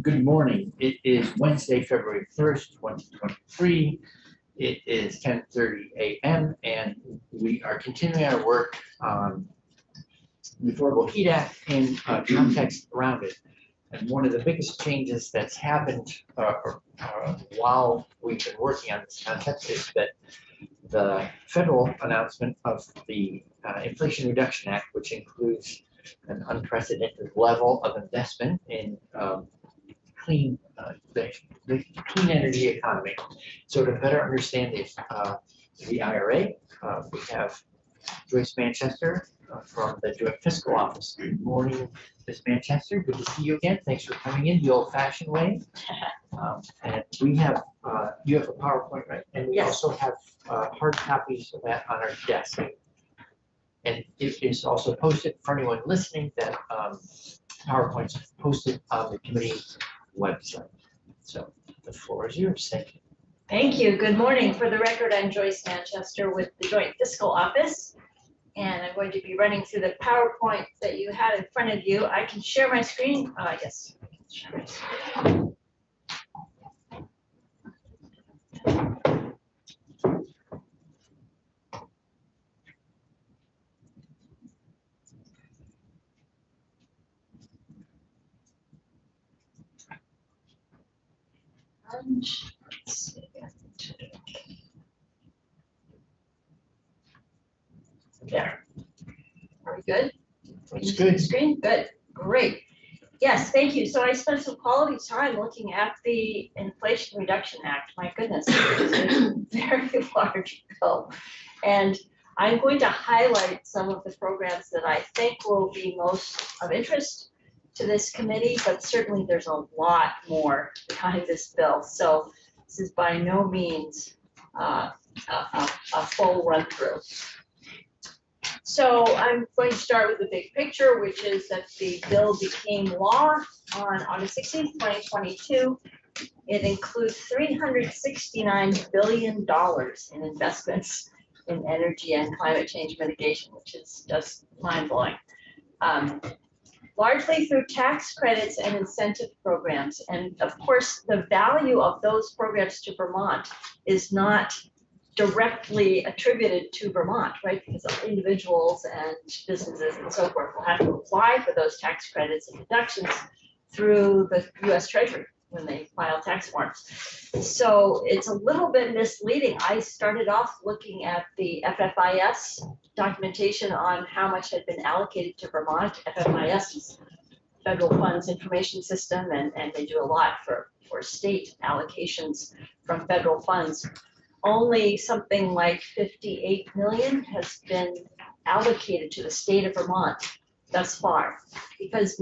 Good morning. It is Wednesday, February 1st, 2023. It is 10:30 a.m. and we are continuing our work on the Affordable Heat Act and context around it. And one of the biggest changes that's happened while we've been working on this concept is that the federal announcement of the Inflation Reduction Act, which includes an unprecedented level of investment in the clean energy economy. So to better understand the IRA, we have Joyce Manchester from the Joint Fiscal Office. Good morning, Ms. Manchester. Good to see you again. Thanks for coming in the old-fashioned way. And we have, you have a PowerPoint, right? And we also have hard copies of that on our desk. And it is also posted for anyone listening that PowerPoint's posted on the committee website. So the floor is yours. Thank you. Thank you. Good morning. For the record, I'm Joyce Manchester with the Joint Fiscal Office, and I'm going to be running through the PowerPoint that you had in front of you. I can share my screen. Yes, I can share my screen. Let's see. There. Are we good? That's good. Screen? Good. Great. Yes, thank you. So I spent some quality time looking at the Inflation Reduction Act. My goodness, it's a very large bill. And I'm going to highlight some of the programs that I think will be most of interest to this committee, but certainly there's a lot more behind this bill. So this is by no means a full run through. So I'm going to start with the big picture, which is that the bill became law on August 16th, 2022. It includes $369 billion in investments in energy and climate change mitigation, which is just mind-blowing. Largely through tax credits and incentive programs. And of course, the value of those programs to Vermont is not directly attributed to Vermont, right? Because individuals and businesses and so forth will have to apply for those tax credits and deductions through the US Treasury when they file tax forms. So it's a little bit misleading. I started off looking at the FFIS documentation on how much had been allocated to Vermont. FFIS is Federal Funds Information System, and they do a lot for state allocations from federal funds. Only something like 58 million has been allocated to the state of Vermont thus far, because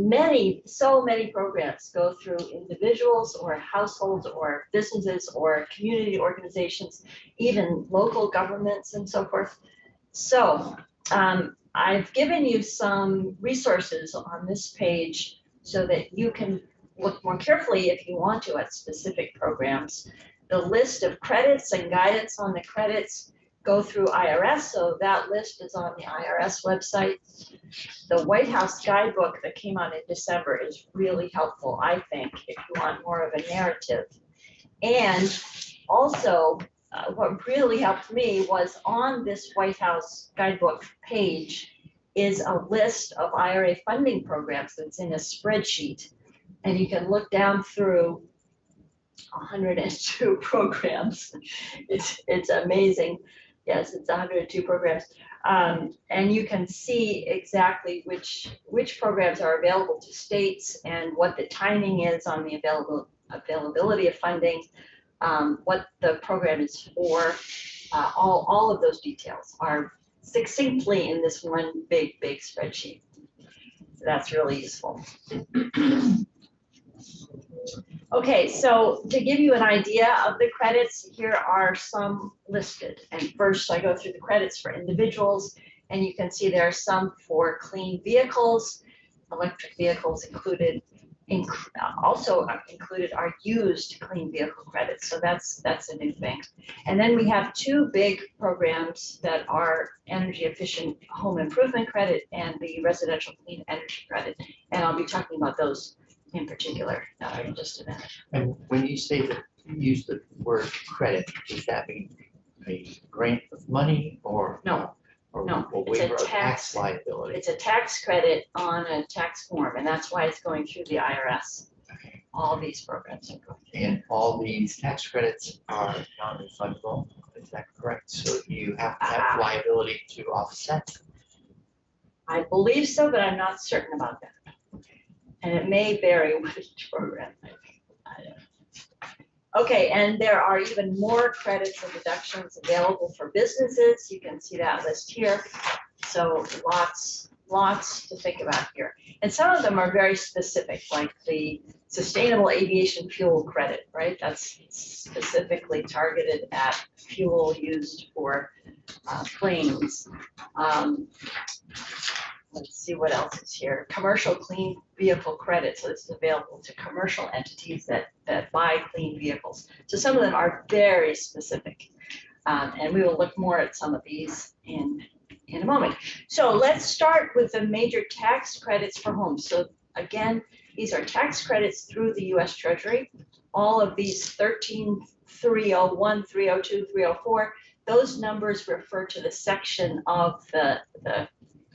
so many programs go through individuals or households or businesses or community organizations, even local governments and so forth. So I've given you some resources on this page so that you can look more carefully if you want to at specific programs. The list of credits and guidance on the credits go through IRS, so that list is on the IRS website. The White House guidebook that came out in December is really helpful, I think, if you want more of a narrative. And also, what really helped me was on this White House guidebook page is a list of IRA funding programs that's in a spreadsheet. And you can look down through 102 programs. It's amazing. Yes, it's 102 programs. And you can see exactly which programs are available to states and what the timing is on the availability of funding, what the program is for. All of those details are succinctly in this one big spreadsheet. So that's really useful. Okay, so to give you an idea of the credits, here are some listed. And first I go through the credits for individuals, and you can see there are some for clean vehicles, electric vehicles included. Also included are used clean vehicle credits, so that's a new thing. And then we have two big programs that are energy efficient home improvement credit and the residential clean energy credit, and I'll be talking about those in particular, in just a minute. And when you say that, you use the word credit, does that mean a grant of money or? No, Or no, a it's a waiver of tax- tax liability? It's a tax credit on a tax form, and that's why it's going through the IRS. Okay. All these programs are going through. And all these tax credits are non-refundable, is that correct? So you have to have liability to offset? I believe so, but I'm not certain about that. And it may vary with each program. I don't know. Okay, and there are even more credits and deductions available for businesses. You can see that list here. So lots to think about here. And some of them are very specific, like the sustainable aviation fuel credit, right? That's specifically targeted at fuel used for planes. Let's see what else is here. Commercial clean vehicle credit. So this is available to commercial entities that buy clean vehicles. So some of them are very specific. And we will look more at some of these in a moment. So let's start with the major tax credits for homes. So again, these are tax credits through the US Treasury. All of these 13301, 302, 304, those numbers refer to the section of the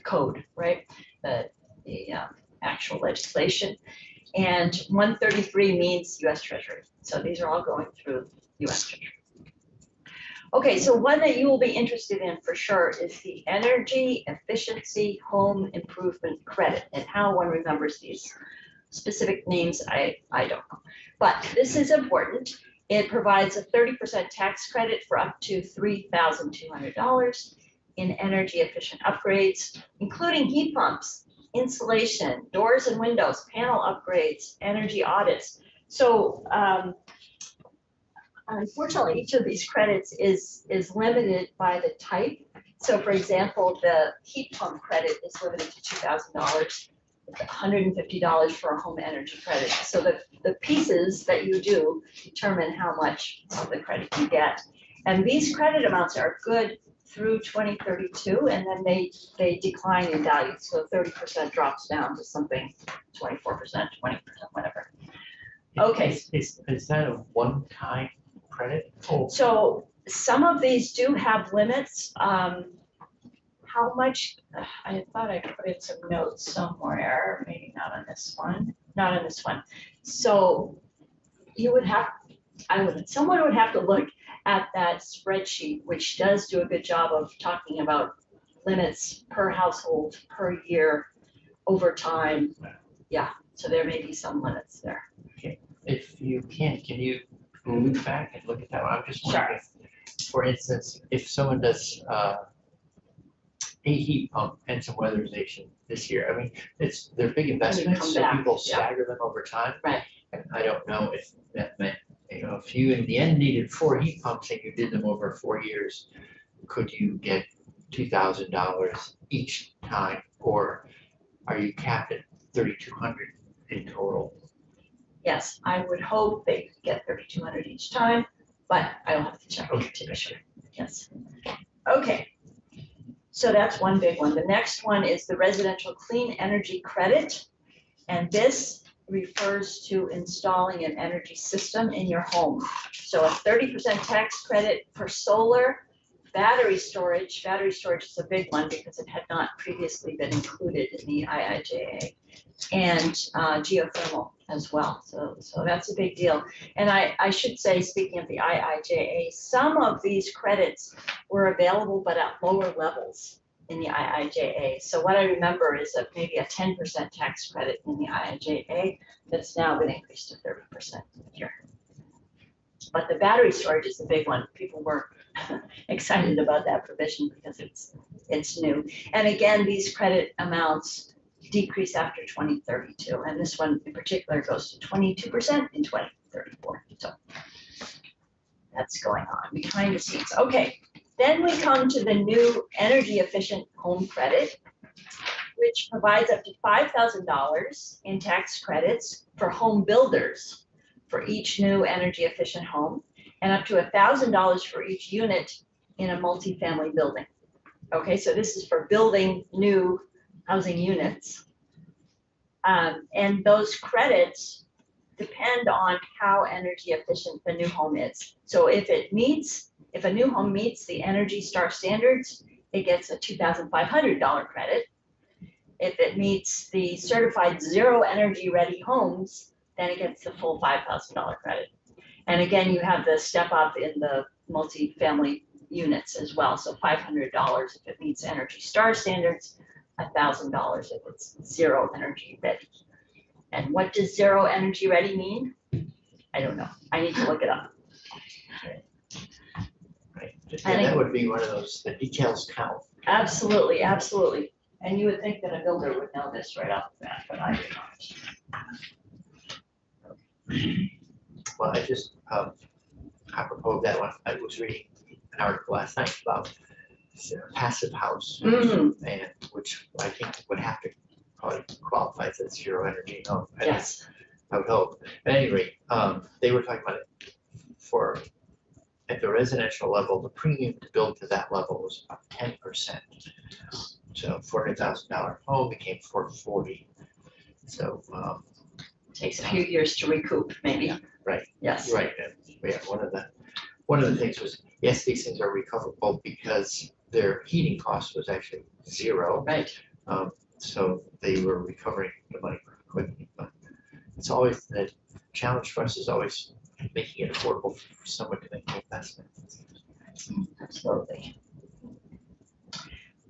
code, right? The actual legislation. And 133 means US Treasury. So these are all going through US Treasury. Okay, so one that you will be interested in for sure is the Energy Efficiency Home Improvement Credit, and how one remembers these specific names, I don't know. But this is important. It provides a 30% tax credit for up to $3,200 in energy efficient upgrades, including heat pumps, insulation, doors and windows, panel upgrades, energy audits. So unfortunately, each of these credits is limited by the type. So for example, the heat pump credit is limited to $2,000, $150 for a home energy credit. So the pieces that you do determine how much of the credit you get. And these credit amounts are good through 2032, and then they decline in value. So 30% drops down to something 24%, 20%, whatever. Okay. Is that a one-time credit? Oh. So some of these do have limits. How much, I thought I put in some notes somewhere, maybe not on this one, not on this one. So you would have, someone would have to look at that spreadsheet, which does do a good job of talking about limits per household, per year, over time. Yeah, so there may be some limits there. Okay, if you can you move back and look at that one? I'm just wondering if, for instance, if someone does a heat pump and some weatherization this year, I mean, they're big investments, so people stagger them over time. Right. And I don't know if that meant, if you in the end needed 4 heat pumps and you did them over 4 years, could you get $2,000 each time, or are you capped at $3,200 in total? Yes, I would hope they could get $3,200 each time, but I'll have to check to be sure. Yes. Okay. So that's one big one. The next one is the Residential Clean Energy Credit, and this refers to installing an energy system in your home. So a 30% tax credit for solar, battery storage. Battery storage is a big one because it had not previously been included in the IIJA, and geothermal as well. So that's a big deal. And I should say, speaking of the IIJA, some of these credits were available but at lower levels in the IIJA. So what I remember is that maybe a 10% tax credit in the IIJA that's now been increased to 30% here. But the battery storage is a big one. People were excited about that provision because it's new. And again, these credit amounts decrease after 2032. And this one in particular goes to 22% in 2034. So that's going on behind the scenes. Okay, then we come to the new energy efficient home credit, which provides up to $5,000 in tax credits for home builders for each new energy efficient home, and up to $1,000 for each unit in a multifamily building. Okay, so this is for building new housing units. And those credits depend on how energy efficient the new home is. So if a new home meets the Energy Star standards, it gets a $2,500 credit. If it meets the certified zero energy ready homes, then it gets the full $5,000 credit. And again, you have the step up in the multi-family units as well. So $500 if it meets Energy Star standards, $1,000 if it's zero energy ready. And what does zero energy ready mean? I don't know. I need to look it up. Right, yeah, that would be one of those, the details count. Absolutely, absolutely. And you would think that a builder would know this right off the bat, but I do not. Well, I just, apropos of that one, I was reading an article last night about passive house, Mhm. and which I think would have to probably qualify as zero energy home. Yes, I would hope. At any rate, they were talking about it for, at the residential level, the premium to build to that level was about 10%. So $400,000 home became $440. So, takes a few years to recoup, maybe. Right. Yes. right, and yeah, one of the things was, yes, these things are recoverable because their heating cost was actually zero. Right. So they were recovering the money pretty quickly, but it's always, the challenge for us is always making it affordable for someone to make the investment. Absolutely.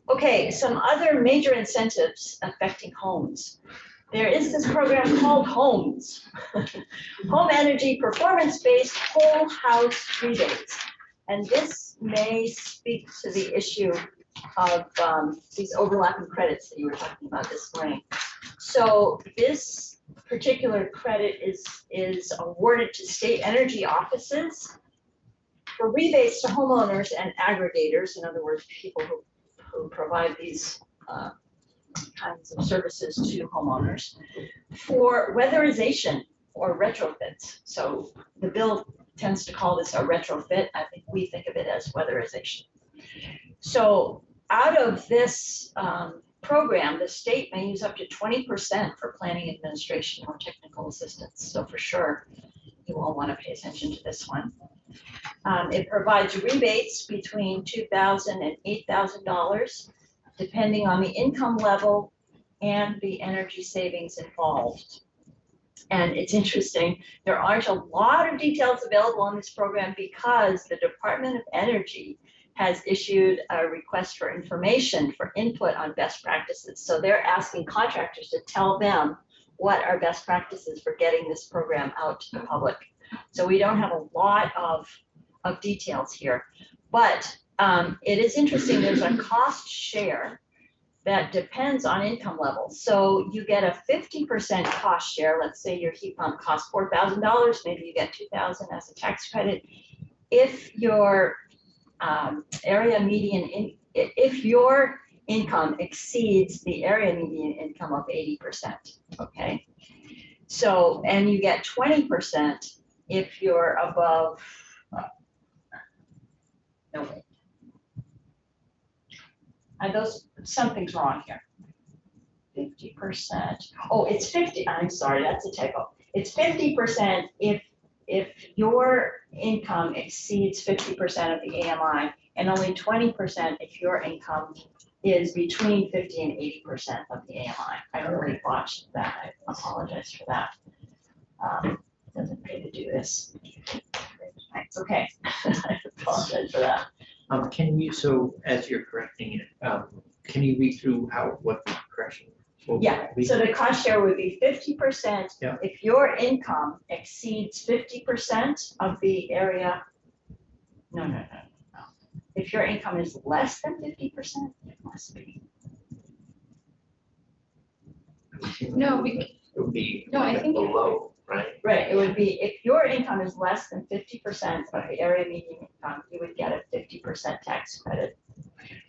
Okay, some other major incentives affecting homes. There is this program called HOMES, Home Energy Performance-Based Whole House Rebates. And this may speak to the issue of these overlapping credits that you were talking about this morning. So this particular credit is awarded to state energy offices for rebates to homeowners and aggregators, in other words, people who provide these kinds of services to homeowners for weatherization or retrofits. So the bill tends to call this a retrofit. I think we think of it as weatherization. So out of this program, the state may use up to 20% for planning administration or technical assistance. So for sure, you all want to pay attention to this one. It provides rebates between $2,000 and $8,000, depending on the income level and the energy savings involved. And it's interesting, there aren't a lot of details available on this program because the Department of Energy has issued a request for information for input on best practices. So they're asking contractors to tell them what are best practices for getting this program out to the public. So we don't have a lot of details here, but it is interesting, there's a cost share that depends on income level. So you get a 50% cost share. Let's say your heat pump costs $4,000, maybe you get $2,000 as a tax credit. If your area median, if your income exceeds the area median income of 80%, okay? So, and you get 20% if you're above, no wait. Something's wrong here. 50%. Oh, it's 50. I'm sorry, that's a typo. It's 50% if your income exceeds 50% of the AMI, and only 20% if your income is between 50 and 80% of the AMI. I really botched that. I apologize for that. It doesn't pay to do this. Okay, I apologize for that. Can you, so as you're correcting it, can you read through what the correction will be? Yeah, so the cost share would be 50% Yeah. if your income exceeds 50% of the area. No. If your income is less than 50%, it must be. No, It would be No, I think- below, right? Right, it would be, if your income is less than 50% of the area median income, you would get a 50% tax credit.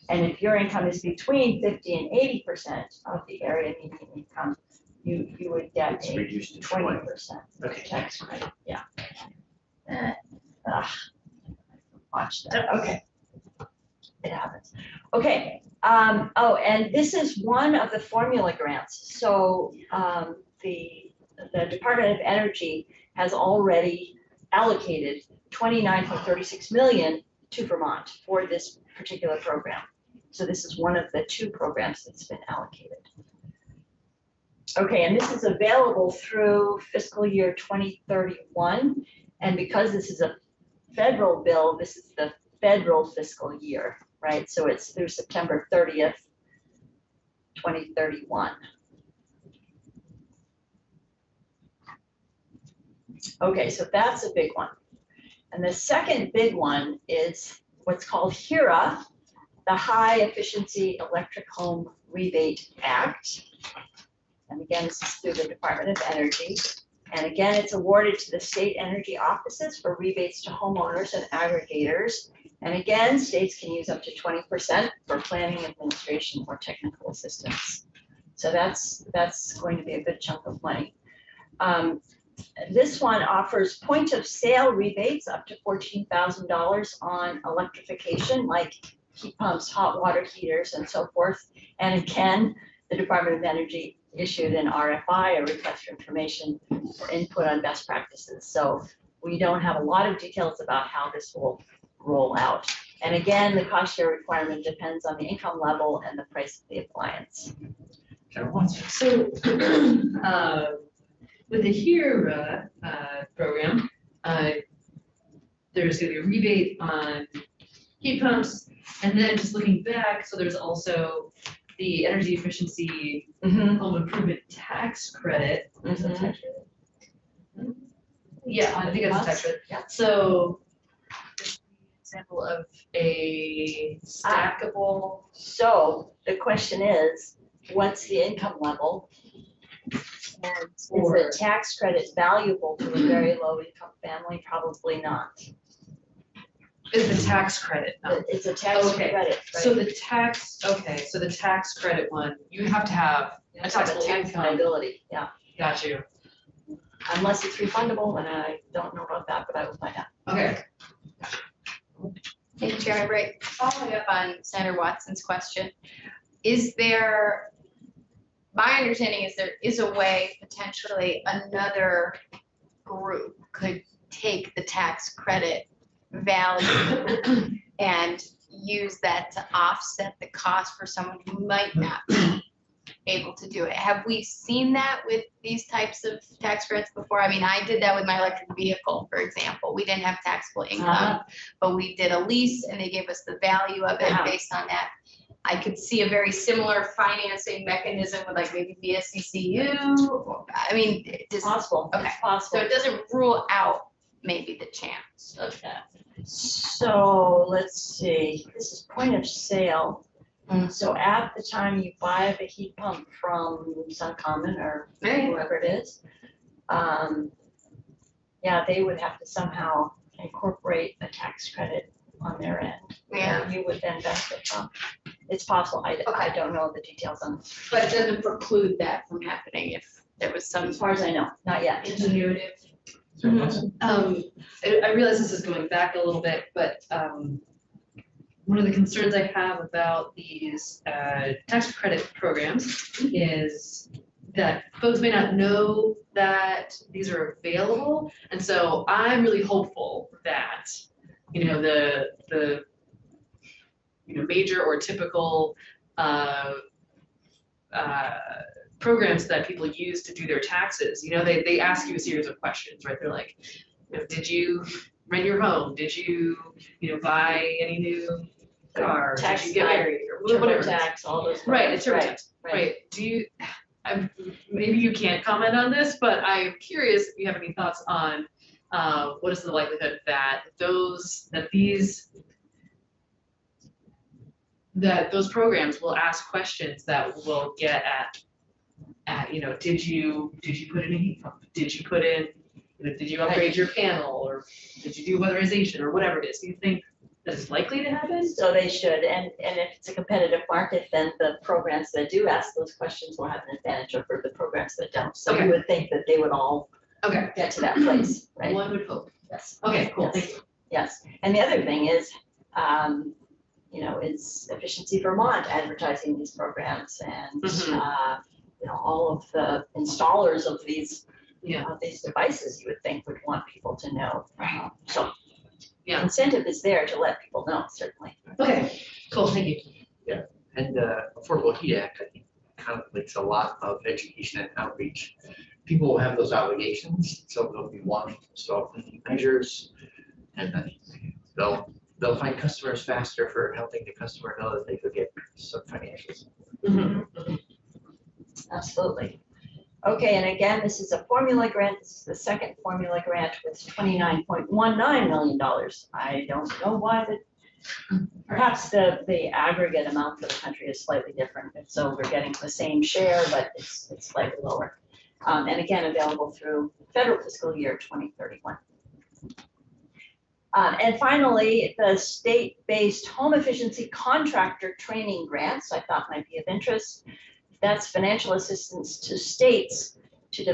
And if your income is between 50 and 80% of the area median income, you would get It's a reduced to 20. 20% Okay. tax credit, yeah. Watch that, okay. It happens. Okay, Oh, and this is one of the formula grants. So the Department of Energy has already allocated 29.36 million to Vermont for this particular program. So this is one of the 2 programs that's been allocated. Okay, and this is available through fiscal year 2031. And because this is a federal bill, this is the federal fiscal year, right? So it's through September 30th, 2031. Okay, so that's a big one. And the second big one is what's called HERA, the High Efficiency Electric Home Rebate Act. And again, this is through the Department of Energy. And again, it's awarded to the state energy offices for rebates to homeowners and aggregators. And again, states can use up to 20% for planning, administration, or technical assistance. So that's going to be a good chunk of money. This one offers point of sale rebates up to $14,000 on electrification, like heat pumps, hot water heaters, and so forth. And again, the Department of Energy issued an RFI, a request for information for input on best practices. So we don't have a lot of details about how this will roll out. And again, the cost share requirement depends on the income level and the price of the appliance. So with the HERA program, there's going to be a rebate on heat pumps, and then just looking back, so there's also the energy efficiency home improvement tax credit. Is that a tax credit? Yeah, I think that's a tax credit. Yeah. So example of a stackable. So the question is, what's the income level? And is the tax credit valuable to a very low income family? Probably not. Is the tax credit? No. It's a tax Okay. credit, right? So the tax, okay, so the tax credit one, you have to have a taxable tax income. liability, yeah. Got you. Unless it's refundable, and I don't know about that, but I will find out. Okay. Thank you, Chairman Bright. Following up on Senator Watson's question, is there, my understanding is there is a way potentially another group could take the tax credit value and use that to offset the cost for someone who might not be able to do it. Have we seen that with these types of tax credits before? I mean, I did that with my electric vehicle, for example. We didn't have taxable income, but we did a lease and they gave us the value of it based on that. I could see a very similar financing mechanism with like maybe VSCCU. I mean, It's possible, Okay. it's possible. so it doesn't rule out maybe the chance of that. So let's see, this is point of sale. So at the time you buy the heat pump from Suncommon or whoever it is, yeah, they would have to somehow incorporate a tax credit on their end. Yeah. And you would then benefit from. It's possible, I don't know the details on this. But it doesn't preclude that from happening if there was some As far as I know, not yet. ingenuitive. I realize this is going back a little bit, but one of the concerns I have about these tax credit programs is that folks may not know that these are available. And so I'm really hopeful that, you know, the major or typical programs that people use to do their taxes, you know, they ask you a series of questions, right? They're like, you know, did you rent your home? Did you, buy any new car? Tax Did you get married or whatever? Tax, all those. Right, it's right, tax. Right. Do you, maybe you can't comment on this, but I'm curious if you have any thoughts on what is the likelihood that those programs will ask questions that will get at did you put in a heat pump? Did you put in, did you upgrade your panel, or did you do weatherization, or whatever it is? Do you think that is likely to happen? So they should, and if it's a competitive market, then the programs that do ask those questions will have an advantage over the programs that don't. So Okay. you would think that they would all Okay. get to that place, right? One would hope. Yes. Okay, cool, Yes. thank you. Yes, and the other thing is, is Efficiency Vermont advertising these programs and, Mhm. all of the installers of these Yeah. these devices you would think would want people to know. So Yeah. incentive is there to let people know, certainly. Okay, cool, thank you. And Affordable Heat Act, I think, contemplates a lot of education and outreach. People will have those obligations, so there'll be one install cleaning measures, and then they'll find customers faster for helping the customer know that they could get some financials. Absolutely. Okay, and again, this is a formula grant. This is the second formula grant with $29.19 million. I don't know why perhaps the aggregate amount for the country is slightly different. And so we're getting the same share, but it's slightly lower. And again, available through federal fiscal year 2031. And finally, the state-based home efficiency contractor training grants I thought might be of interest. That's financial assistance to states to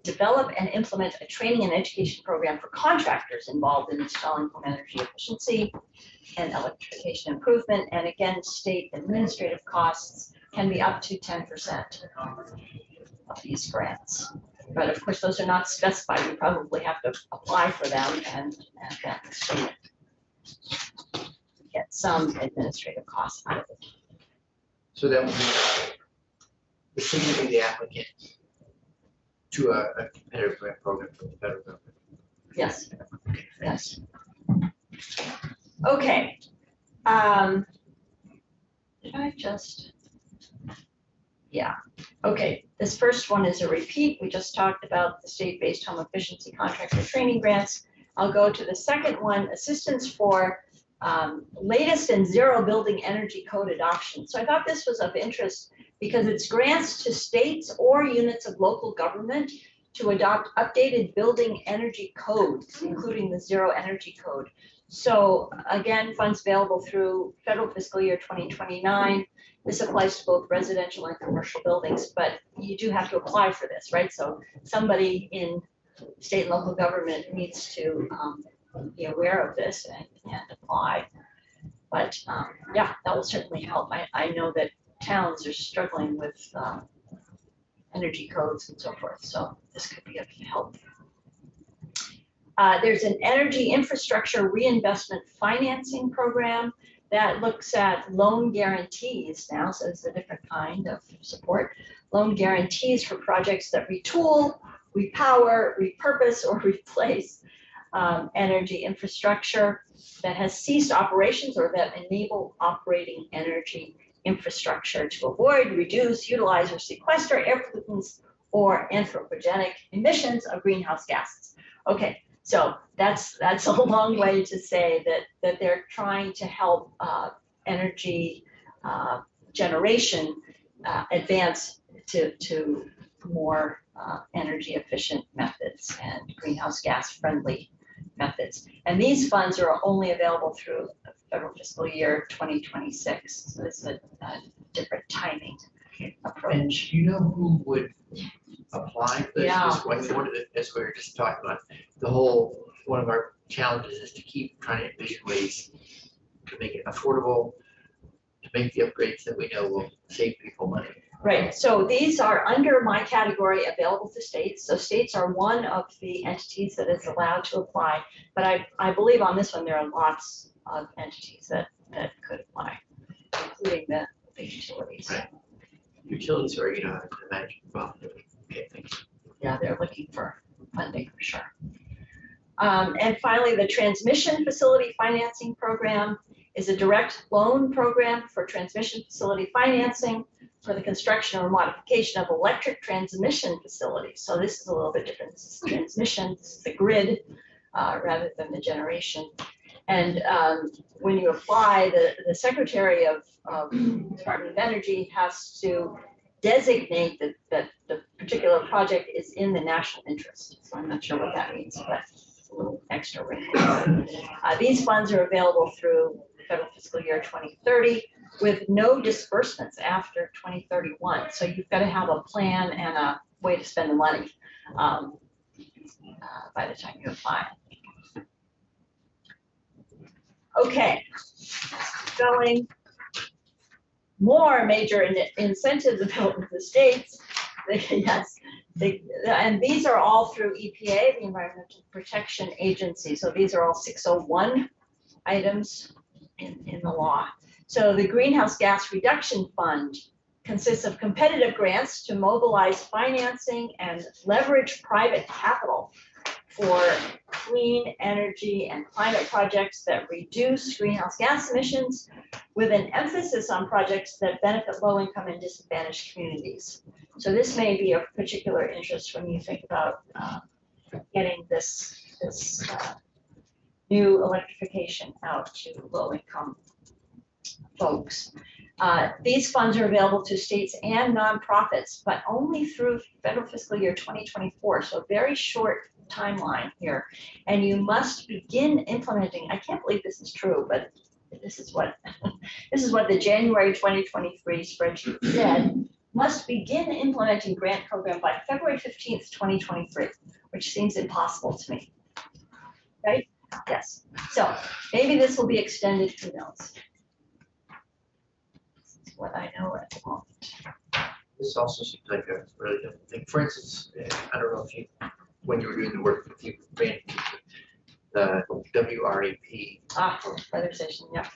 develop and implement a training and education program for contractors involved in installing home energy efficiency and electrification improvement. And again, state administrative costs can be up to 10% of these grants. But of course, those are not specified. You probably have to apply for them and then the state get some administrative costs out of it. So that would be the city would be the applicant to a competitive grant program from the federal government. Yes, yes. Okay. Did I just? Yeah, okay. This first one is a repeat. We just talked about the state-based home efficiency contractor training grants. I'll go to the second one, assistance for latest and zero building energy code adoption. So I thought this was of interest because it's grants to states or units of local government to adopt updated building energy codes, including the zero energy code. So again, funds available through federal fiscal year 2029. This applies to both residential and commercial buildings, but you do have to apply for this, right? So somebody in state and local government needs to be aware of this and apply. But yeah, that will certainly help. I know that towns are struggling with energy codes and so forth, so this could be of help. There's an energy infrastructure reinvestment financing program that looks at loan guarantees now, so it's a different kind of support. Loan guarantees for projects that retool, repower, repurpose, or replace energy infrastructure that has ceased operations or that enable operating energy infrastructure to avoid, reduce, utilize, or sequester air pollutants or anthropogenic emissions of greenhouse gases. Okay, so that's a long way to say that they're trying to help energy generation advance to more energy efficient methods and greenhouse gas friendly methods. And these funds are only available through federal fiscal year 2026. So this is a different timing approach. And do you know who would apply for this? Yeah. As we were just talking about, the whole, one of our challenges is to keep trying to envision ways to make it affordable, to make the upgrades that we know will save people money. Right, so these are under my category available to states. So states are one of the entities that is allowed to apply, but I believe on this one, there are lots of entities that could apply, including the utilities. Right. Utilities are, I can imagine, well, okay, thanks. Yeah, they're looking for funding for sure. And finally, the transmission facility financing program is a direct loan program for transmission facility financing for the construction or modification of electric transmission facilities. So this is a little bit different. This is transmission, this is the grid rather than the generation. And when you apply, the Secretary of Department of Energy has to designate that the particular project is in the national interest. So I'm not sure what that means, but it's a little extra wrinkle. These funds are available through federal fiscal year 2030 with no disbursements after 2031. So you've got to have a plan and a way to spend the money by the time you apply. Okay. going. More major incentives available to the states. Yes, and these are all through EPA, the Environmental Protection Agency. So these are all 601 items in the law. So the Greenhouse Gas Reduction Fund consists of competitive grants to mobilize financing and leverage private capital for clean energy and climate projects that reduce greenhouse gas emissions, with an emphasis on projects that benefit low-income and disadvantaged communities. So this may be of particular interest when you think about getting this new electrification out to low-income folks. These funds are available to states and nonprofits, but only through federal fiscal year 2024, so very short timeline here. And you must begin implementing, I can't believe this is true, but this is what the January 2023 spreadsheet said, must begin implementing grant program by February 15th, 2023, which seems impossible to me, right? Yes, so maybe this will be extended, who knows? This is what I know at the moment. This also seems like a really different thing. For instance, I don't know if you, when you were doing the work, if you ran the WRAP. Weatherization, yeah,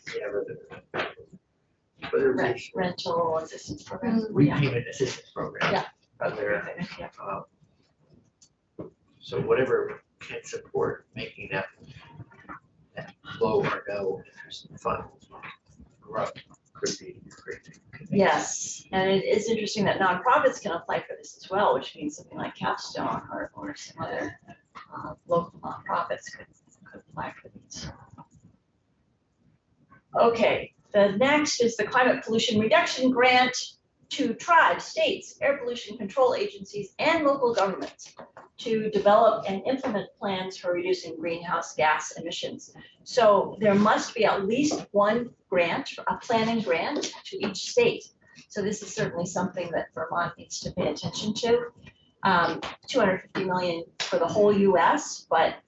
Weatherization. rental assistance program. Repayment assistance program. Yeah. Where, Yeah. So whatever can support making that low or no interest fund grow could be great. Yes, and it is interesting that nonprofits can apply for this as well, which means something like Capstone or some other local nonprofits could apply for these. Okay, the next is the Climate Pollution Reduction Grant to tribes, states, air pollution control agencies, and local governments to develop and implement plans for reducing greenhouse gas emissions. So there must be at least one grant, a planning grant to each state. So this is certainly something that Vermont needs to pay attention to. 250 million for the whole US, but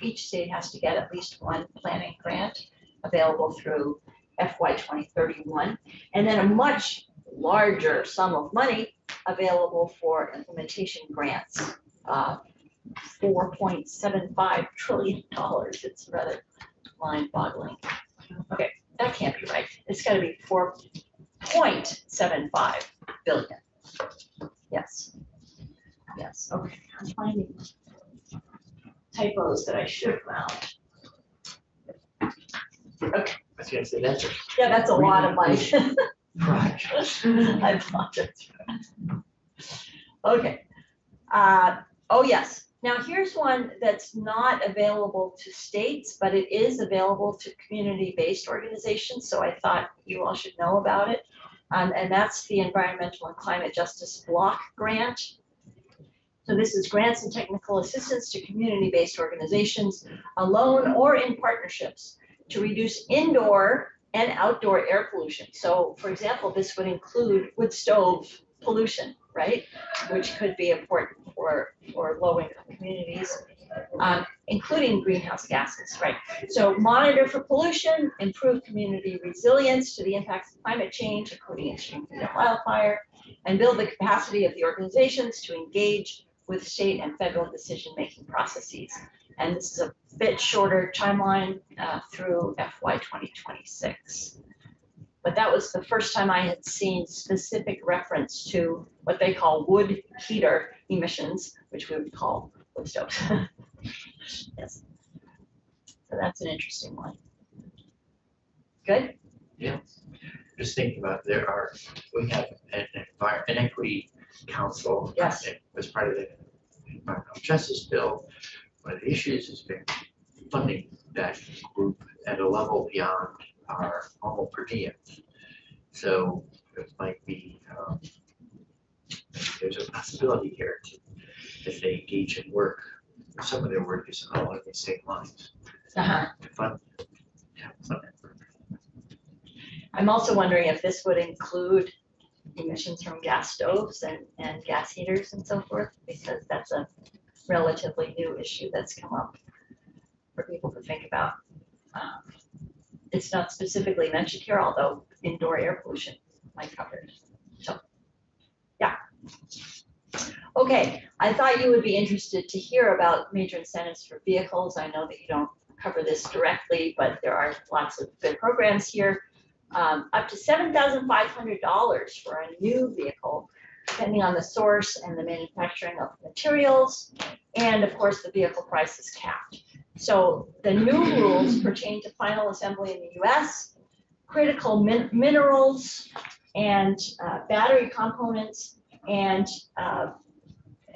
each state has to get at least one planning grant available through FY 2031. And then a much larger sum of money available for implementation grants. $4.75 trillion. It's rather mind-boggling. Okay, that can't be right. It's got to be 4.75 billion. Yes. Yes. Okay. I'm finding typos that I should have found. Okay. I was gonna say that's a Yeah, that's a lot of money. project. I thought that's right. Okay. Oh, yes. Now here's one that's not available to states, but it is available to community-based organizations. So I thought you all should know about it. And that's the Environmental and Climate Justice Block Grant. So this is grants and technical assistance to community-based organizations, alone or in partnerships, to reduce indoor and outdoor air pollution. So for example, this would include wood stove pollution, right? Which could be important for low-income communities, including greenhouse gases, right? So monitor for pollution, improve community resilience to the impacts of climate change, including extreme heat and wildfire, and build the capacity of the organizations to engage with state and federal decision-making processes. And this is a bit shorter timeline through FY 2026. But that was the first time I had seen specific reference to what they call wood heater emissions, which we would call wood stoves. Yes. So that's an interesting one. Good? Yeah. Just thinking about we have an equity council. Yes. That was part of the environmental justice bill. One of the issues has been funding that group at a level beyond our normal per diem. So it might be, there's a possibility here to, if they engage in work, some of their work is along the same lines. Uh-huh. To fund that work. I'm also wondering if this would include emissions from gas stoves and gas heaters and so forth, because that's a relatively new issue that's come up for people to think about. It's not specifically mentioned here, although indoor air pollution might cover it. So, yeah. Okay, I thought you would be interested to hear about major incentives for vehicles. I know that you don't cover this directly, but there are lots of good programs here. Up to $7,500 for a new vehicle, depending on the source and the manufacturing of materials. And of course, the vehicle price is capped. So the new rules pertain to final assembly in the US, critical minerals and battery components, and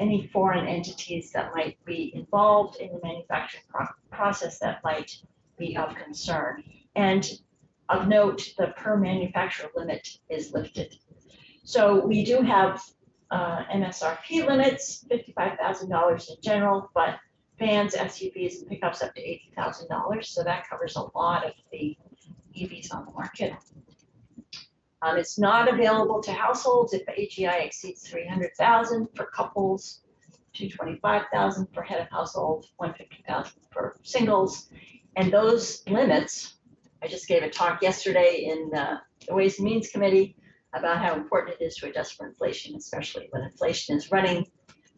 any foreign entities that might be involved in the manufacturing process that might be of concern. And of note, the per manufacturer limit is lifted. So we do have MSRP limits, $55,000 in general, but vans, SUVs, and pickups up to $80,000. So that covers a lot of the EVs on the market. It's not available to households if the AGI exceeds 300,000 for couples, 225,000 for head of household, 150,000 for singles. And those limits, I just gave a talk yesterday in the Ways and Means Committee about how important it is to adjust for inflation, especially when inflation is running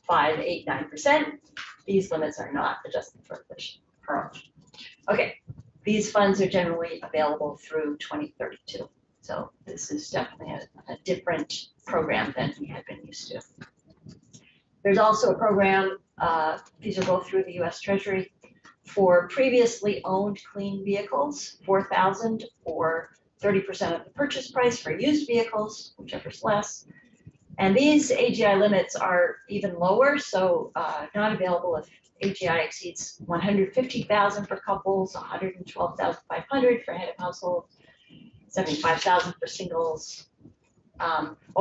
5, 8, 9%. These limits are not adjusted for inflation currently. Okay, these funds are generally available through 2032. So this is definitely a different program than we had been used to. There's also a program, these are both through the US Treasury, for previously owned clean vehicles, 4,000 or 30% of the purchase price for used vehicles, whichever's less. And these AGI limits are even lower, so not available if AGI exceeds 150,000 for couples, 112,500 for head of household, 75,000 for singles.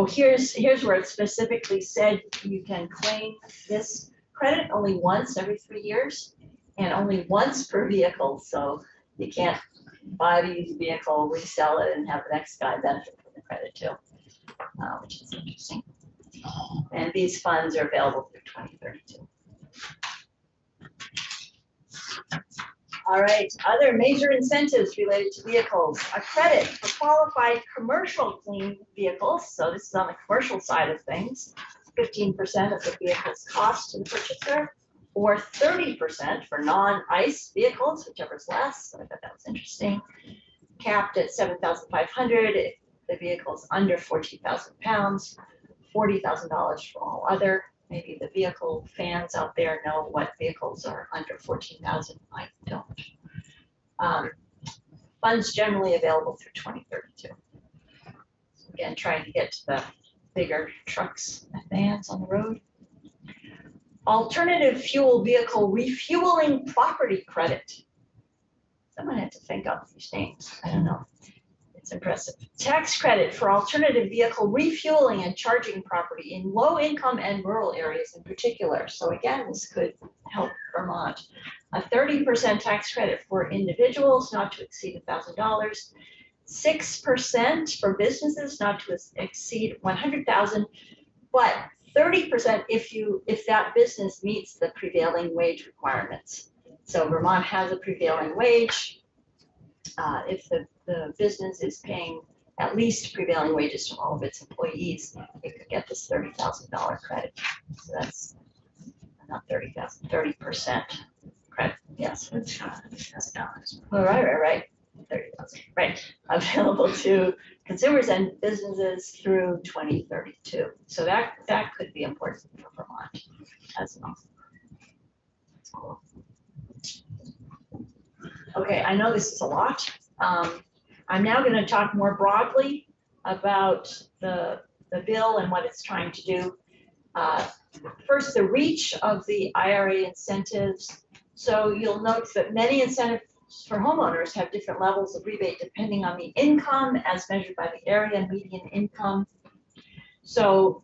Here's where it specifically said you can claim this credit only once every 3 years and only once per vehicle. So you can't buy the used vehicle, resell it, and have the next guy benefit from the credit too, which is interesting. And these funds are available through 2032. All right, other major incentives related to vehicles. A credit for qualified commercial clean vehicles. So this is on the commercial side of things. 15% of the vehicle's cost to the purchaser, or 30% for non-ICE vehicles, whichever's less. So I thought that was interesting. Capped at 7,500 if the vehicle's under 14,000 pounds, $40,000 for all other. Maybe the vehicle fans out there know what vehicles are under 14,000. I don't. Funds generally available through 2032. So again, trying to get to the bigger trucks and vans on the road. Alternative fuel vehicle refueling property credit. Someone had to think up these names. I don't know. It's impressive. Tax credit for alternative vehicle refueling and charging property in low income and rural areas in particular. So again, this could help Vermont. A 30% tax credit for individuals not to exceed $1,000. 6% for businesses not to exceed 100,000, but 30% if that business meets the prevailing wage requirements. So Vermont has a prevailing wage. If the business is paying at least prevailing wages to all of its employees, it could get this $30,000 credit. So that's not 30,000, 30% credit. Yes. All right. 30,000. Right. Available to consumers and businesses through 2032. So that could be important for Vermont as well. That's cool. Okay, I know this is a lot. I'm now going to talk more broadly about the bill and what it's trying to do. First, the reach of the IRA incentives. So you'll note that many incentives for homeowners have different levels of rebate depending on the income as measured by the area median income. So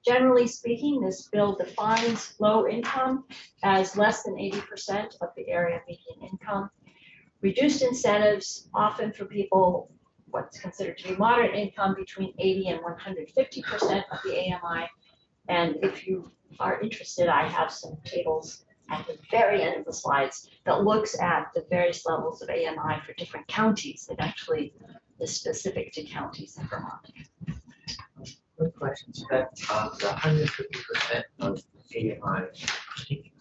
generally speaking, this bill defines low income as less than 80% of the area median income. Reduced incentives, often for people what's considered to be moderate income, between 80 and 150% of the AMI. And if you are interested, I have some tables at the very end of the slides that looks at the various levels of AMI for different counties. It actually is specific to counties in Vermont. Good question. So that, the 150% of AMI, I think,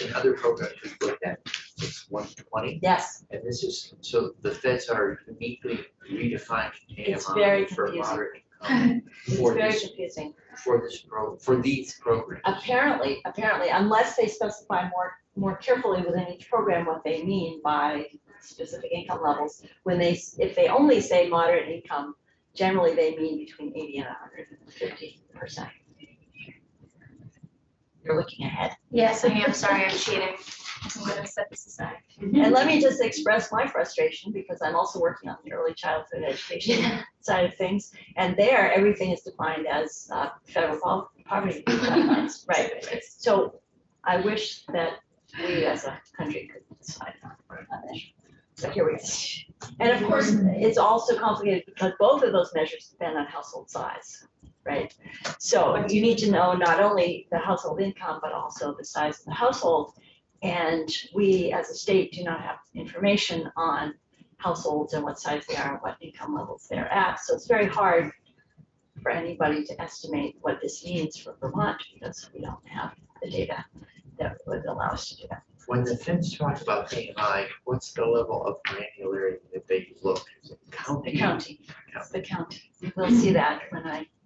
in other programs we've looked at, it's 120. Yes, And this is, so the feds are uniquely redefined It's very AMI for confusing. moderate income it's for very this, confusing. for these programs. Apparently, unless they specify more carefully within each program what they mean by specific income levels, if they only say moderate income, generally they mean between 80 and 150%. You're looking ahead. Yes, I am, sorry, I'm cheating. I'm gonna set this aside. And let me just express my frustration because I'm also working on the early childhood education side of things. And there, everything is defined as federal poverty guidelines, right? So I wish that we as a country could decide on that. So here we go. And of course, it's also complicated because both of those measures depend on household size, right? So you need to know not only the household income, but also the size of the household. And we, as a state, do not have information on households and what size they are and what income levels they're at. So it's very hard for anybody to estimate what this means for Vermont because we don't have the data that would allow us to do that. When the feds talk about AMI, what's the level of granularity that they look? Is it county? The county, the county. We'll see that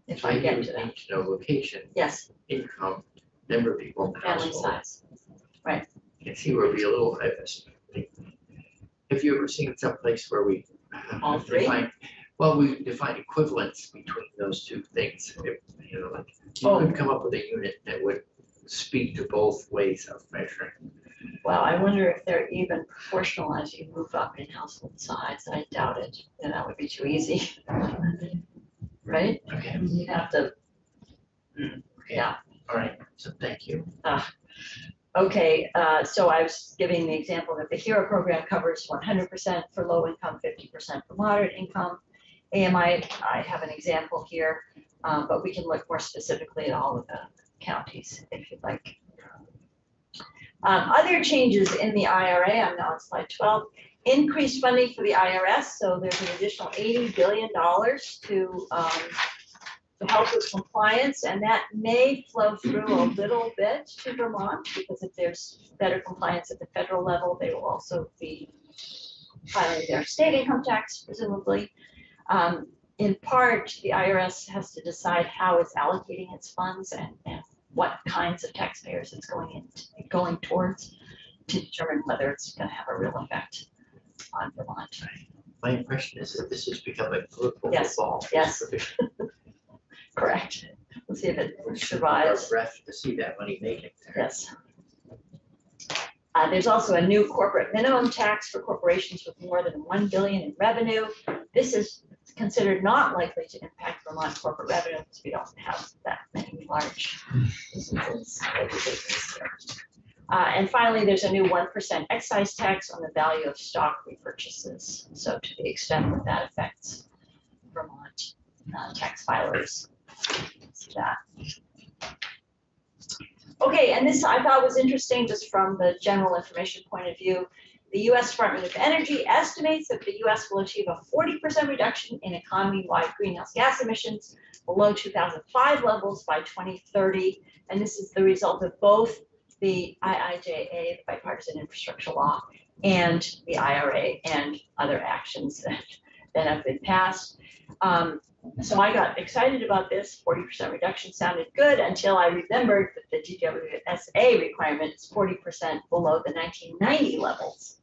if I get to that. Need to know location, Yes, income, number of people in the family household. size. You can see where it'd be a little, have you ever seen someplace where we All three? we define equivalence between those two things? You know, like, you Oh. could come up with a unit that would speak to both ways of measuring. Well, I wonder if they're even proportional as you move up in household size. I doubt it. And that would be too easy. Right? Okay, You'd have to, yeah. all right, so thank you. Okay, so I was giving the example that the HERO program covers 100% for low income, 50% for moderate income. AMI, I have an example here, but we can look more specifically at all of the counties if you'd like. Other changes in the IRA, I'm now on slide 12, increased funding for the IRS. So there's an additional $80 billion to help with compliance, and that may flow through a little bit to Vermont because if there's better compliance at the federal level, they will also be filing their state income tax, presumably. In part, the IRS has to decide how it's allocating its funds and what kinds of taxpayers it's going towards to determine whether it's going to have a real effect on Vermont. My impression is that this has become a political Yes, football. yes. Correct. We'll see if it survives. Breath to see that money make it there. Yes. There's also a new corporate minimum tax for corporations with more than $1 billion in revenue. This is considered not likely to impact Vermont corporate revenue because we don't have that many large businesses. And finally, there's a new 1% excise tax on the value of stock repurchases. So to the extent that that affects Vermont tax filers, see that. Okay, and this I thought was interesting just from the general information point of view. The US Department of Energy estimates that the US will achieve a 40% reduction in economy-wide greenhouse gas emissions below 2005 levels by 2030. And this is the result of both the IIJA, the Bipartisan Infrastructure Law, and the IRA and other actions that have been passed. So I got excited about this. 40% reduction sounded good until I remembered that the GWSA requirement is 40% below the 1990 levels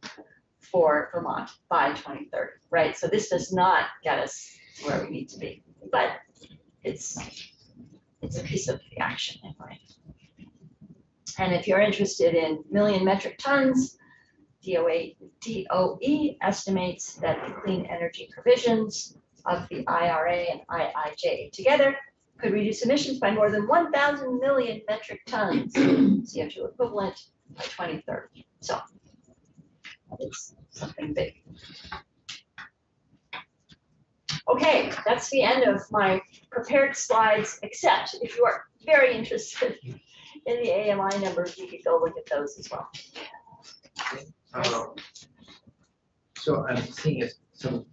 for Vermont by 2030, right? So this does not get us where we need to be, but it's a piece of the action anyway. And if you're interested in million metric tons, DOE estimates that the clean energy provisions of the IRA and IIJA together could reduce emissions by more than 1,000 million metric tons CO2 equivalent by 2030. So that is something big. Okay, that's the end of my prepared slides, except if you are very interested in the AMI numbers, you could go look at those as well. So I'm seeing some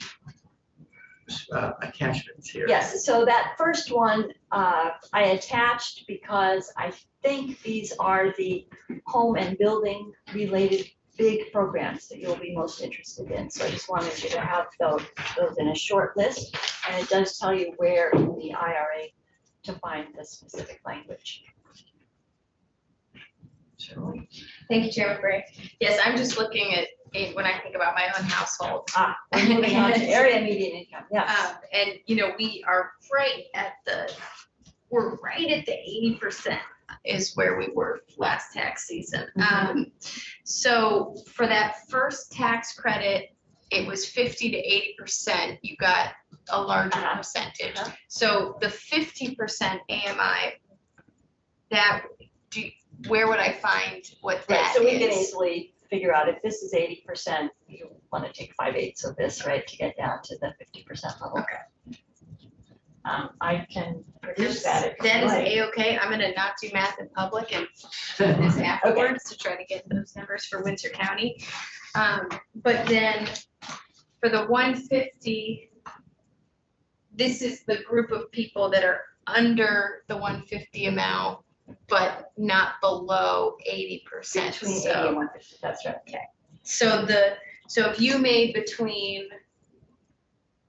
attachments here. Yes, so that first one, I attached because I think these are the home and building related big programs that you'll be most interested in. So I just wanted you to have those in a short list. And it does tell you where in the IRA to find the specific language. Shelley? Thank you, Chairman Bray. Yes, I'm just looking at it when I think about my own household. We're moving on to area median income, yes. And, you know, we're right at the 80% is where we were last tax season. So for that first tax credit, it was 50 to 80%. You got a larger percentage. So the 50% AMI, where would I find what Right, that so we can is? easily figure out if this is 80%, you want to take 5/8 of this, right, to get down to the 50% level. Okay. I can produce that if That you is like. A-okay. I'm gonna not do math in public and do this afterwards to try to get those numbers for Windsor County. But then for the 150, this is the group of people that are under the 150 amount, but not below 80%. Between 80 So, and 150, that's right. so if you made between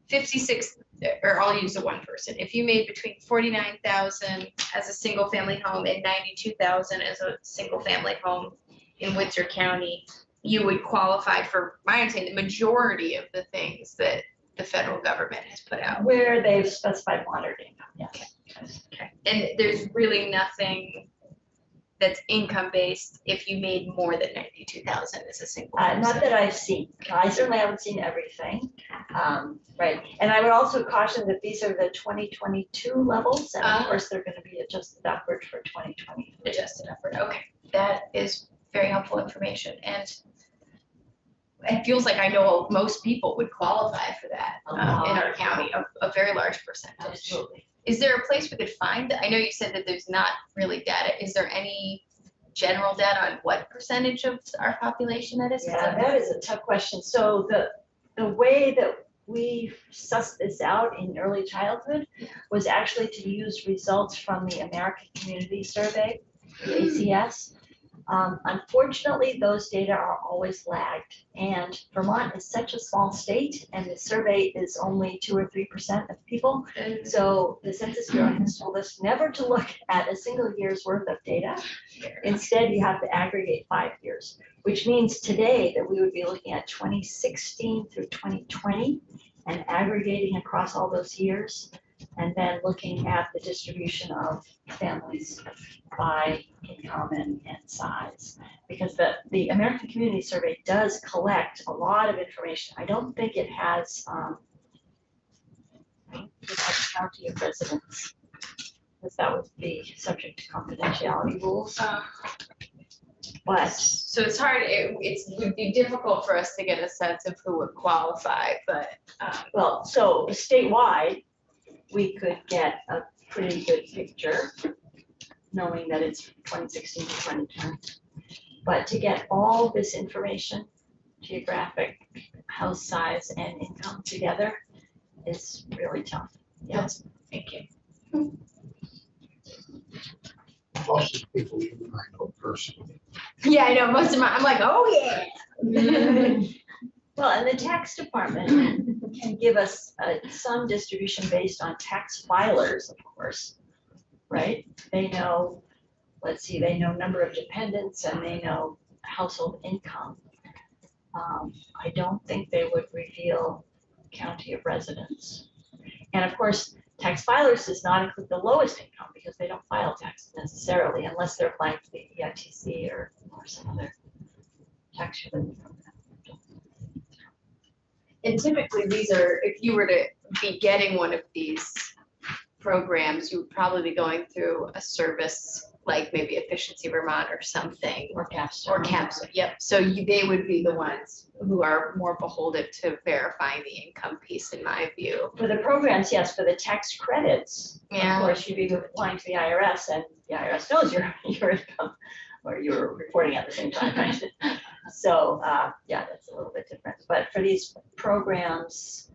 56, or I'll use the one person, if you made between 49,000 as a single family home and 92,000 as a single family home in Windsor County, you would qualify for, my understanding, the majority of the things that the federal government has put out. Where they've specified moderate income, yes. Okay. And there's really nothing that's income-based if you made more than 92,000 as a single person. Not that I've seen. I certainly haven't seen everything. Right. And I would also caution that these are the 2022 levels, and of course, they're going to be adjusted upward for 2020. Adjusted upward, okay, that is very helpful information, and it feels like I know most people would qualify for that in our county, a very large percentage. Absolutely. Is there a place we could find, I know you said that there's not really data, is there any general data on what percentage of our population that is? Yeah, that is a tough question. So the way that we sussed this out in early childhood was actually to use results from the American Community Survey, the ACS. Unfortunately, those data are always lagged, and Vermont is such a small state, and the survey is only 2 or 3% of people. So the Census Bureau has told us never to look at a single year's worth of data. Instead, you have to aggregate 5 years, which means today that we would be looking at 2016 through 2020 and aggregating across all those years, and then looking at the distribution of families by income and size. Because the American Community Survey does collect a lot of information. I don't think it has county of residence, because that would be subject to confidentiality rules. But So it's hard, it would be difficult for us to get a sense of who would qualify, but. well, so statewide, we could get a pretty good picture, knowing that it's 2016 to 2020. But to get all this information, geographic, house size, and income together is really tough. Yes, Thank you. Most of the people you and I know personally. Yeah, I know, most of I'm like, oh, yeah. Well, and the tax department can give us some distribution based on tax filers, of course, right? They know, let's see, they know number of dependents and they know household income. I don't think they would reveal county of residence. And of course, tax filers does not include the lowest income because they don't file taxes necessarily unless they're applying to the EITC or some other tax relief program. And typically these are, if you were to be getting one of these programs, you would probably be going through a service like maybe Efficiency Vermont or something, Or Capstone. or Capstone, yep. So they would be the ones who are more beholden to verifying the income piece, in my view. For the programs, yes, for the tax credits, of Yeah. course, you'd be applying to the IRS and the IRS knows your income or you're reporting at the same time, right? So, yeah, that's a little bit different. But for these programs,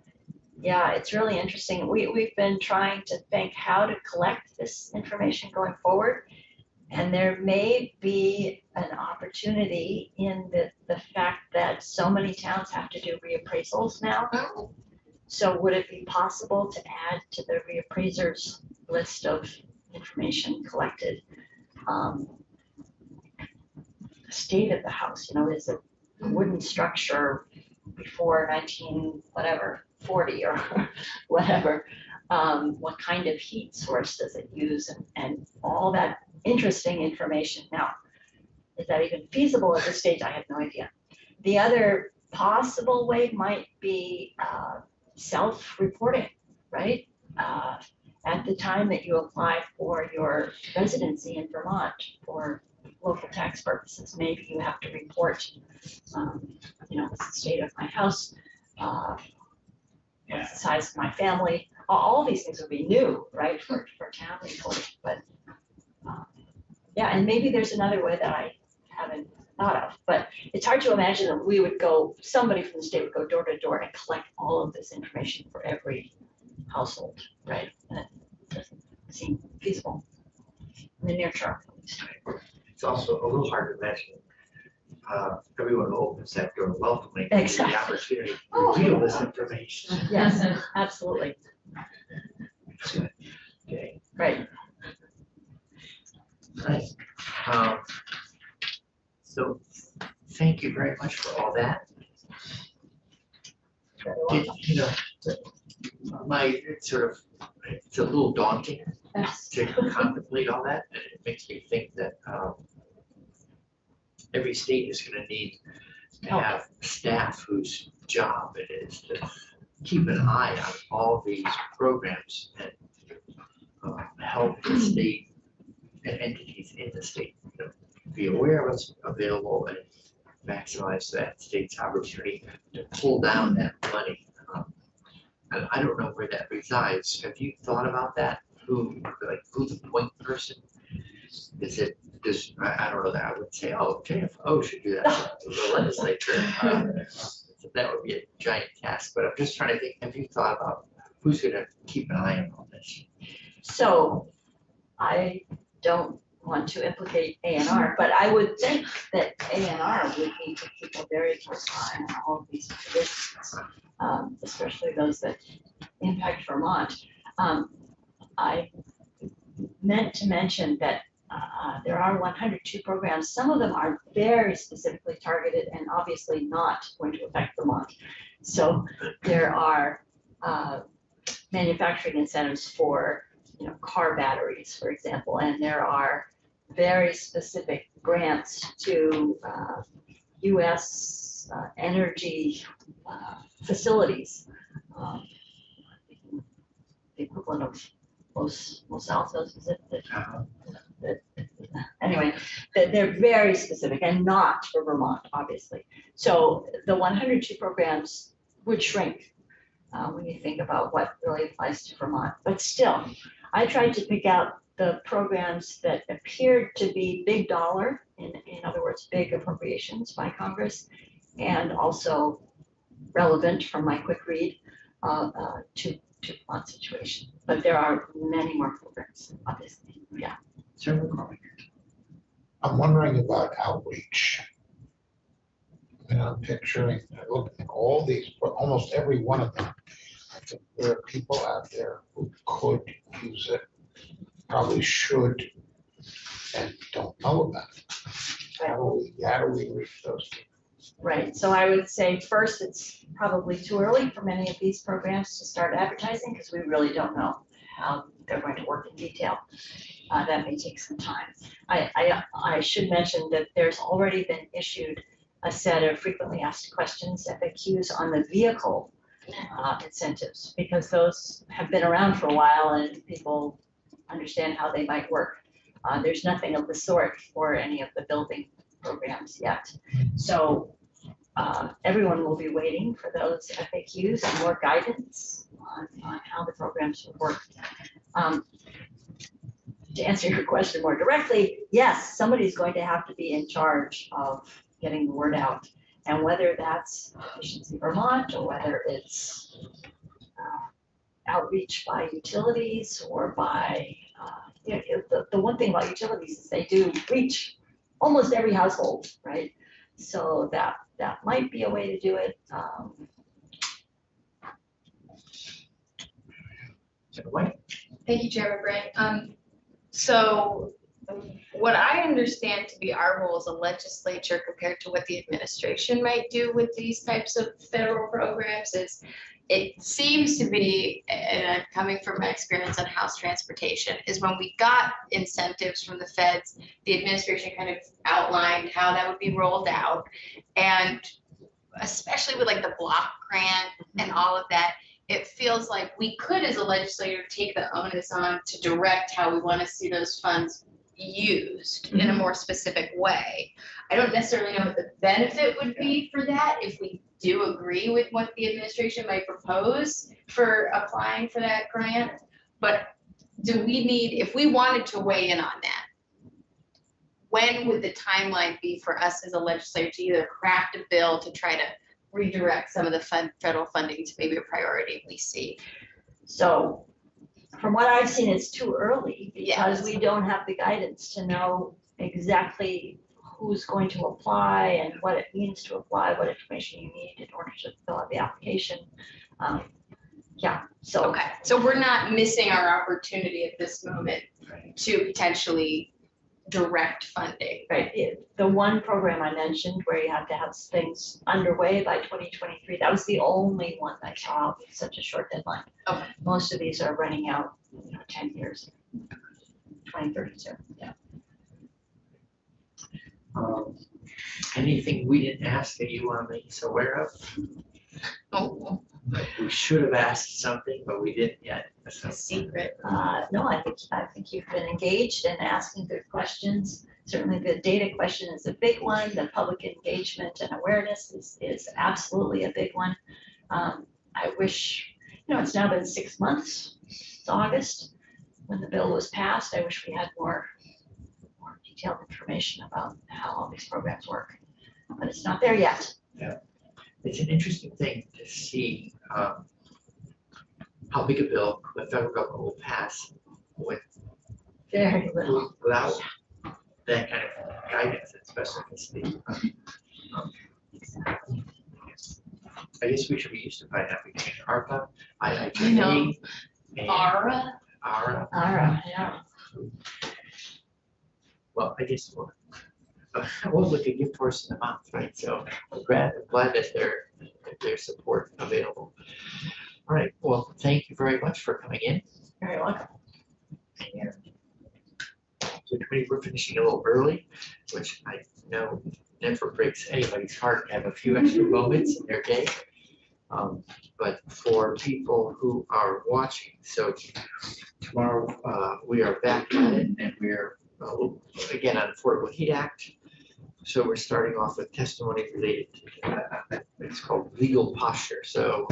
yeah, it's really interesting. We've been trying to think how to collect this information going forward. And there may be an opportunity in the fact that so many towns have to do reappraisals now. Oh. So would it be possible to add to the reappraisers list of information collected? The state of the house, is it a wooden structure before 19 whatever 40 or whatever? What kind of heat source does it use and all that interesting information. Now, is that even feasible at this stage? I have no idea. The other possible way might be self-reporting, right? At the time that you apply for your residency in Vermont for local tax purposes, maybe you have to report, what's the state of my house, what's the size of my family. All these things would be new, right, for town reporting, but yeah, and maybe there's another way that I haven't thought of, but it's hard to imagine that we would somebody from the state would go door to door and collect all of this information for every household, right? That doesn't seem feasible in the near term. It's also a little hard to imagine everyone who opens that door welcoming the Exactly. opportunity to reveal this information. Yes, absolutely, Okay, right. nice. So thank you very much for all that. It's a little daunting Yes. to contemplate all that, and it makes me think that every state is gonna need to have staff whose job it is to keep an eye on all these programs and help the state and entities in the state, be aware of what's available and maximize that state's opportunity to pull down that money. And I don't know where that resides. Have you thought about that? Who's the point person? Is it just, I don't know that I would say, oh, JFO should do that, the legislature. That would be a giant task, but I'm just trying to think, have you thought about who's gonna keep an eye on all this? So I don't want to implicate ANR, but I would think that ANR would need to keep a very close eye on all of these provisions, especially those that impact Vermont. I meant to mention that there are 102 programs. Some of them are very specifically targeted and obviously not going to affect Vermont. So there are manufacturing incentives for car batteries, for example, and there are very specific grants to US energy facilities. The equivalent of Los Altos, is it? Anyway, they're very specific and not for Vermont, obviously. So the 102 programs would shrink when you think about what really applies to Vermont. But still, I tried to pick out the programs that appeared to be big dollar, in other words, big appropriations by Congress, and also relevant from my quick read to Vermont situation. But there are many more programs, obviously, yeah. Certainly, Carmen. I'm wondering about outreach. And I'm picturing, looking at all these, almost every one of them. I think there are people out there who could use it, probably should, and don't know about it. How do we reach those people? Right, so I would say first, it's probably too early for many of these programs to start advertising because we really don't know how they're going to work in detail. That may take some time. I should mention that there's already been issued a set of frequently asked questions, FAQs, on the vehicle incentives, because those have been around for a while and people understand how they might work. There's nothing of the sort for any of the building programs yet. So everyone will be waiting for those FAQs and more guidance on how the programs will work. To answer your question more directly, yes, somebody's going to have to be in charge of getting the word out. And whether that's Efficiency Vermont or whether it's outreach by utilities or by, the one thing about utilities is they do reach almost every household, right? So that might be a way to do it. Thank you, Chairman Bray. So what I understand to be our role as a legislature compared to what the administration might do with these types of federal programs is, it seems to be, and I'm coming from my experience on House transportation, is when we got incentives from the feds, the administration kind of outlined how that would be rolled out. And especially with like the block grant and all of that, it feels like we could, as a legislator, take the onus on to direct how we want to see those funds used in a more specific way. I don't necessarily know what the benefit would be for that if we do agree with what the administration might propose for applying for that grant. But do we need, if we wanted to weigh in on that, when would the timeline be for us as a legislature to either craft a bill to try to redirect some of the federal funding to maybe a priority we see? So from what I've seen, it's too early because Yes. we don't have the guidance to know exactly who's going to apply and what it means to apply, what information you need in order to fill out the application. So Okay, so we're not missing our opportunity at this moment to potentially direct funding. right, the one program I mentioned where you have to have things underway by 2023, that was the only one that came out with such a short deadline. Okay. Most of these are running out, 10 years, 2032. Yeah. Anything we didn't ask that you want to make us aware of? Oh, We should have asked something, but we didn't yet. it's a secret. No, I think you've been engaged and asking good questions. Certainly the data question is a big one. The public engagement and awareness is absolutely a big one. I wish, it's now been 6 months, it's August, when the bill was passed. I wish we had more detailed information about how all these programs work, but it's not there yet. It's an interesting thing to see how big a bill the federal government will pass with Very little. without that kind of guidance and specificity. I guess we should be used to finding out between ARPA, I know. IIJA, and ARA? ARA. All right, yeah. Well, I guess we'll look a gift horse in the mouth, right? So I'm glad that there's support available. All right, well, thank you very much for coming in. Very welcome. So we're finishing a little early, which I know never breaks anybody's heart to have a few extra moments in their day. But for people who are watching, so tomorrow we are back at it and we're again on Affordable Heat Act. So we're starting off with testimony related to, it's called legal posture. So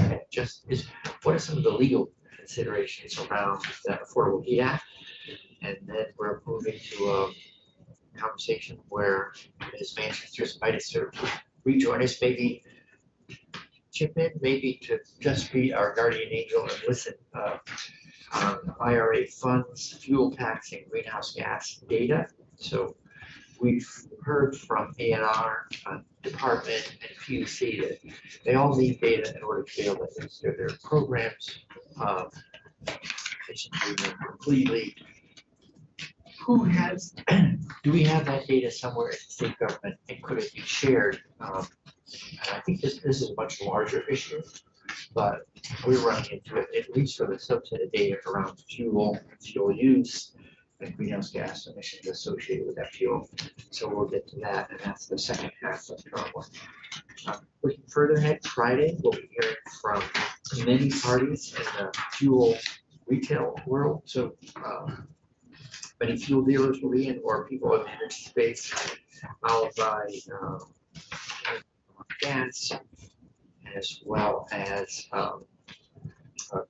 what are some of the legal considerations around the Affordable Heat Act? And then we're moving to a conversation where Ms. Manchester might sort of rejoin us, maybe chip in, maybe to just be our guardian angel and listen on IRA funds, fuel tax, and greenhouse gas data. So we've heard from ANR, department, and PUC that they all need data in order to be able to administer their programs efficiently and completely. Do we have that data somewhere in the state government, and could it be shared? And I think this is a much larger issue, but we're running into it, at least for the subset of data around fuel use, and greenhouse gas emissions associated with that fuel. So we'll get to that, and that's the second half of the problem. Looking further ahead, Friday, we'll be hearing from many parties in the fuel retail world. So many fuel dealers will be in, or people in the energy space, followed by gas, as well as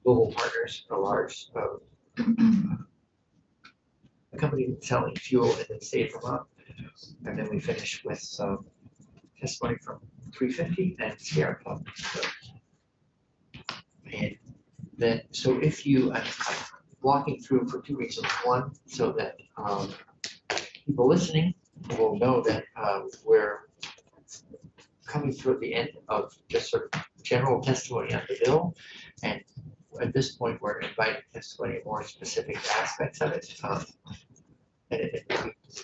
Global Partners, a large company selling fuel in the state of Vermont. And then we finish with some testimony from 350 and Sierra Club. And then, so if you, I'm walking through for 2 reasons. One, so that people listening will know that we're coming through the end of just sort of general testimony on the bill. And at this point, we're inviting testimony of more specific aspects of it. And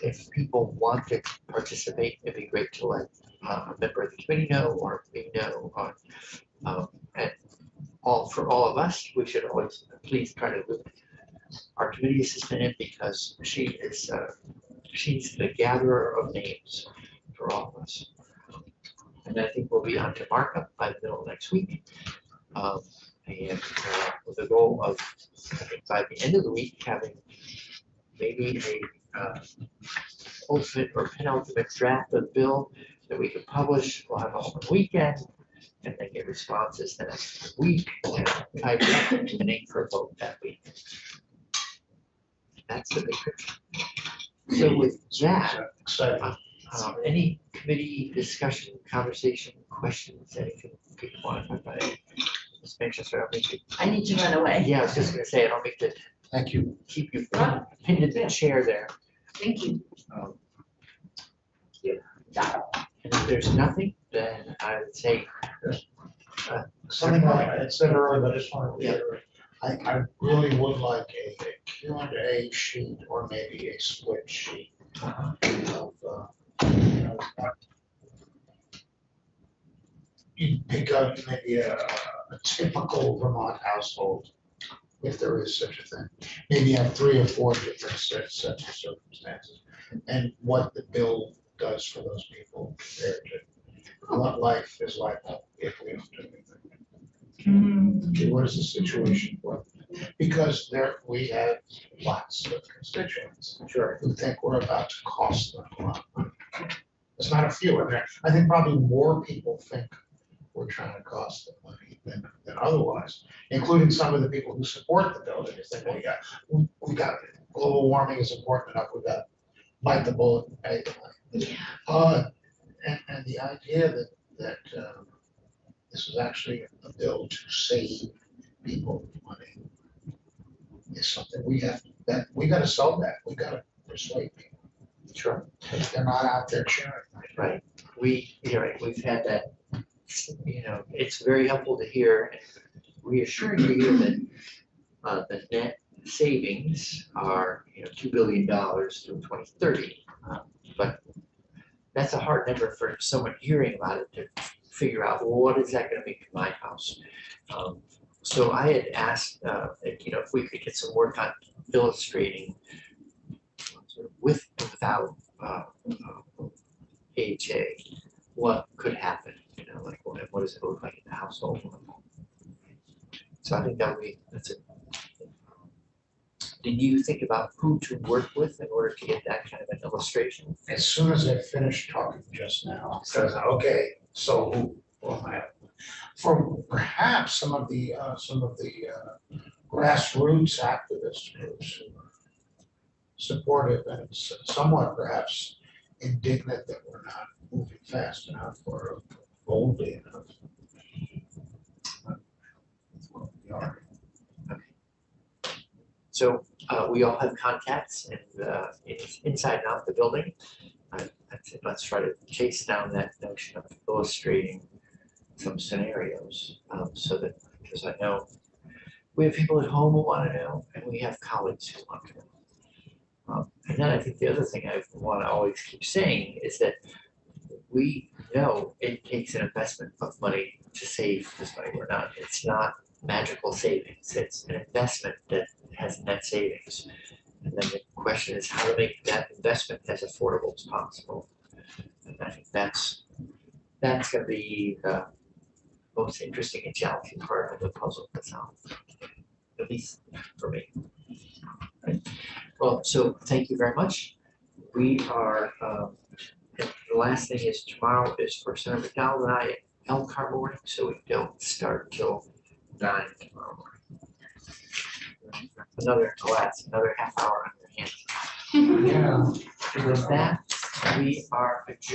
if people want to participate, it'd be great to let a member of the committee know, or me know. And for all of us, we should always please try to loop our committee assistant in, because she's the gatherer of names for all of us. And I think we'll be on to markup by the middle of next week. And with the goal of, I think by the end of the week, having maybe a ultimate or penultimate draft of the bill that we can publish. We'll have a whole weekend and then get responses the next week and type it up and aim for a vote that week. That's the big picture. So with that, Exciting. any committee discussion, conversation, questions, anything people want to talk about? Just make sure, so I don't make it. I need to run away. Yeah, I was just gonna say, I don't make it Thank you. keep you pinned in the chair there. Thank you. Yeah. And if there's nothing, then I would say. Something like I said earlier, but I just want to Yeah. reiterate, I really would like a Q&A sheet, or maybe a split sheet of, you pick up maybe a typical Vermont household, if there is such a thing. Maybe have 3 or 4 different sets of circumstances, and what the bill does for those people compared to what life is like if we don't do anything. Okay, what is the situation? What? Because we have lots of constituents Sure. who think we're about to cost them a lot of money. It's not a few in there. I think probably more people think we're trying to cost them money than otherwise, including some of the people who support the bill. They just think, well, yeah, we got it. Global warming is important enough. We got to bite the bullet and pay the money. And the idea that this is actually a bill to save people money is something we got to sell that. We got to persuade people. Sure. They're not out there cheering. Right. You're right. We've had that, it's very helpful to hear and reassuring to hear that the net savings are, $2 billion through 2030. But that's a hard number for someone hearing about it to figure out, well, what is that going to mean for my house? So I had asked, if we could get some work on illustrating sort of with and without AHA, what could happen, like what does it look like in the household? So I think that's it. Did you think about who to work with in order to get that kind of an illustration? As soon as I finished talking just now, I said, okay, so who am I? For perhaps some of the grassroots activist groups who are supportive and somewhat perhaps indignant that we're not moving fast enough or boldly enough. That's what we are. So we all have contacts and inside and out the building. Let's try to chase down that notion of illustrating some scenarios so that, because I know we have people at home who want to know, and we have colleagues who want to know. And then I think the other thing I want to always keep saying is that we know it takes an investment of money to save this money. It's not magical savings. It's an investment that has net savings. And then the question is how to make that investment as affordable as possible. And I think that's going to be the most interesting and challenging part of the puzzle to solve, at least for me. Well, so thank you very much. We are, and the last thing is tomorrow is for Senator McDonald and I, Elkhart morning, so we don't start till 9 tomorrow morning. Another half hour on your hands. Yeah. And with that, we are adjourned.